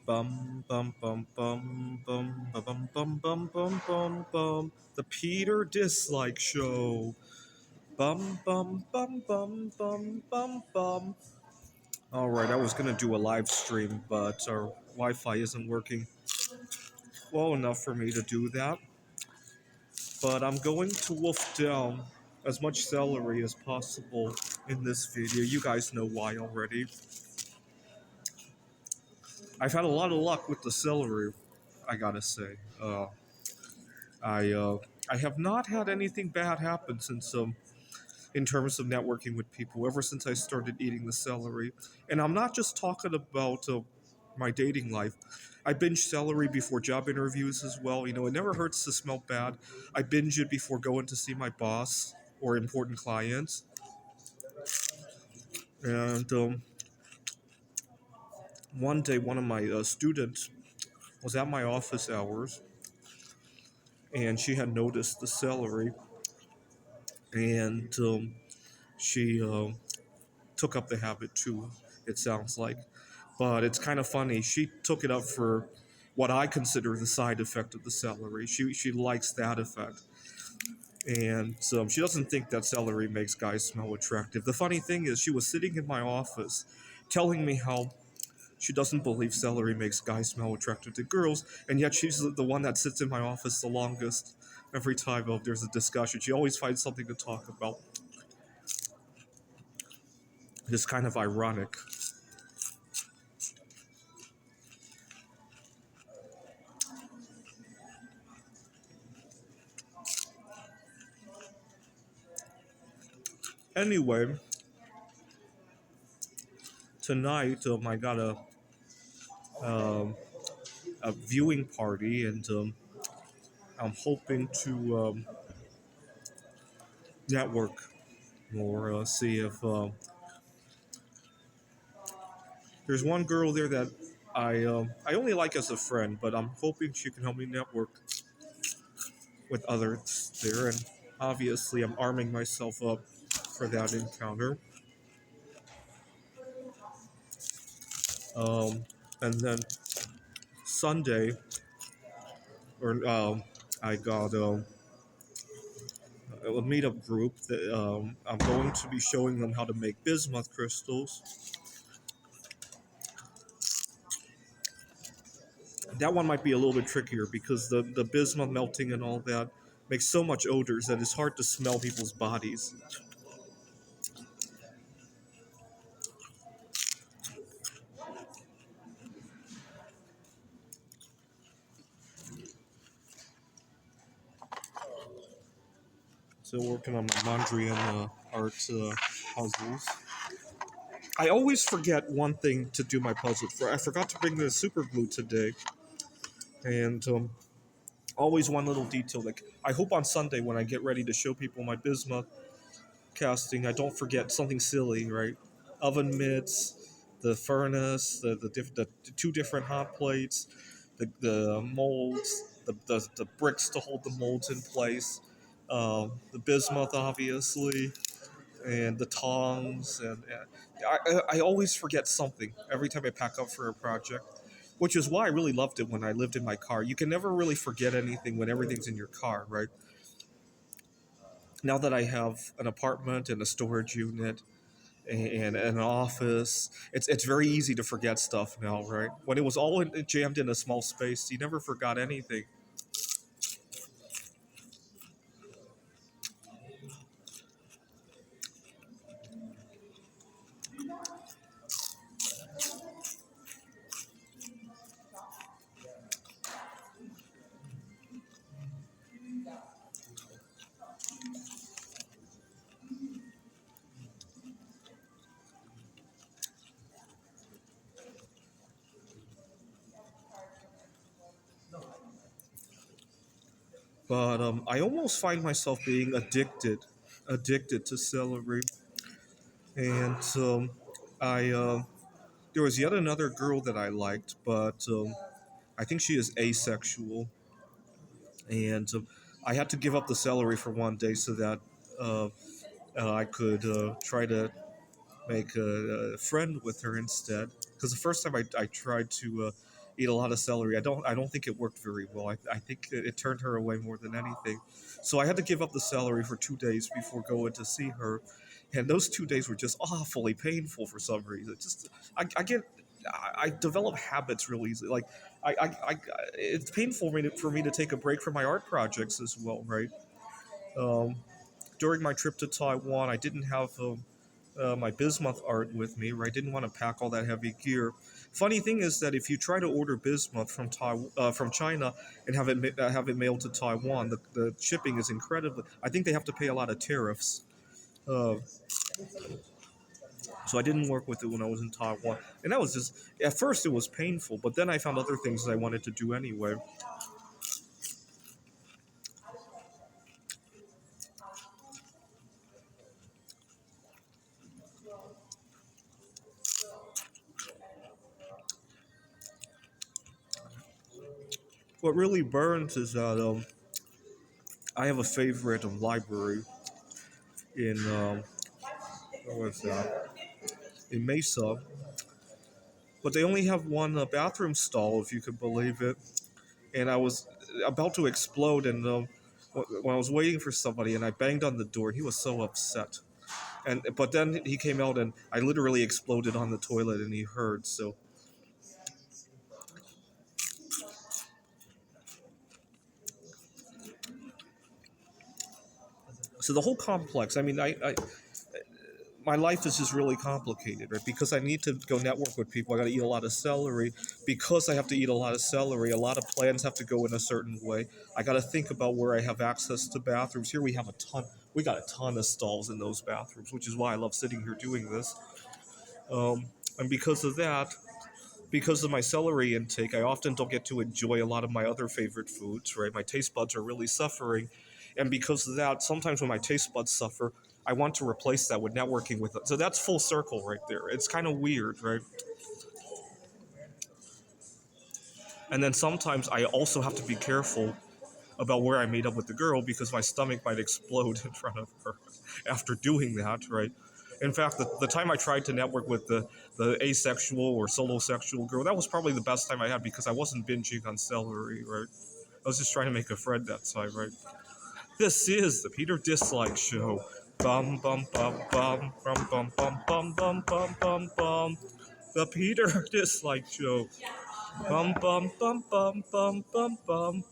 Bum bum bum bum bum bum bum bum bum bum bum. The Peter Dislike Show. Bum bum bum bum bum bum bum. All right, I was gonna do a live stream, but our Wi-Fi isn't working well enough for me to do that. But I'm going to wolf down as much celery as possible in this video. You guys know why already. I've had a lot of luck with the celery, I gotta say. I uh, I have not had anything bad happen since in terms of networking with people ever since I started eating the celery. And I'm not just talking about my dating life. I binge celery before job interviews as well. You know, it never hurts to smell bad. I binge it before going to see my boss or important clients. And one day, one of my students was at my office hours, and she had noticed the celery, and she took up the habit too. It sounds like, but it's kind of funny. She took it up for what I consider the side effect of the celery. She likes that effect, and she doesn't think that celery makes guys smell attractive. The funny thing is, she was sitting in my office, telling me how she doesn't believe celery makes guys smell attractive to girls, and yet she's the one that sits in my office the longest. Every time there's a discussion, she always finds something to talk about. It's kind of ironic. Anyway, tonight I got um, a viewing party, and I'm hoping to network or see if there's one girl there that I only like as a friend, but I'm hoping she can help me network with others there, and obviously I'm arming myself up for that encounter. Um, and then Sunday, or I got a meetup group that I'm going to be showing them how to make bismuth crystals. That one might be a little bit trickier because the bismuth melting and all that makes so much odors that it's hard to smell people's bodies. So working on my laundry and art puzzles. I always forget one thing to do my puzzle for. I forgot to bring the super glue today, and always one little detail. Like I hope on Sunday when I get ready to show people my bismuth casting, I don't forget something silly, right? Oven mitts, the furnace, the two different hot plates, the molds, the bricks to hold the molds in place, the bismuth, obviously, and the tongs. And I always forget something every time I pack up for a project, which is why I really loved it when I lived in my car. You can never really forget anything when everything's in your car, right? Now that I have an apartment and a storage unit and an office, it's very easy to forget stuff now, right? When it was all jammed in a small space, you never forgot anything. But I almost find myself being addicted to celery. And I there was yet another girl that I liked, but I think she is asexual, and I had to give up the celery for one day so that uh, I could try to make a friend with her instead. Because the first time I tried to eat a lot of celery. I don't think it worked very well. I think it turned her away more than anything. So I had to give up the celery for 2 days before going to see her, and those 2 days were just awfully painful for some reason. Just I develop habits real easily. Like I it's painful for me to take a break from my art projects as well, right? Um, During my trip to Taiwan, I didn't have my bismuth art with me, right? I didn't want to pack all that heavy gear. Funny thing is that if you try to order bismuth from China and have it mailed to Taiwan, the shipping is incredibly. I think they have to pay a lot of tariffs. Uh, so I didn't work with it when I was in Taiwan, and that was just at first it was painful, but then I found other things that I wanted to do anyway. What really burns is that I have a favorite library in where was that? In Mesa, but they only have one bathroom stall, if you could believe it. And I was about to explode, and when I was waiting for somebody, and I banged on the door, he was so upset. And but then he came out, and I literally exploded on the toilet, and he heard. So the whole complex. I mean, I my life is just really complicated, right? Because I need to go network with people. I got to eat a lot of celery. Because I have to eat a lot of celery, a lot of plans have to go in a certain way. I got to think about where I have access to bathrooms. Here we have a ton. We got a ton of stalls in those bathrooms, which is why I love sitting here doing this. And because of that, because of my celery intake, I often don't get to enjoy a lot of my other favorite foods, right? My taste buds are really suffering. And because of that, sometimes when my taste buds suffer, I want to replace that with networking with it. So that's full circle right there. It's kind of weird, right? And then sometimes I also have to be careful about where I meet up with the girl because my stomach might explode in front of her after doing that, right? In fact, the time I tried to network with the asexual or solo sexual girl, that was probably the best time I had because I wasn't binging on celery, right? I was just trying to make a friend that time, right? This is the Peter Dislike Show. Bum bum bum bum bum bum bum bum bum bum bum bum. The Peter Dislike Show. Bum bum bum bum bum bum bum.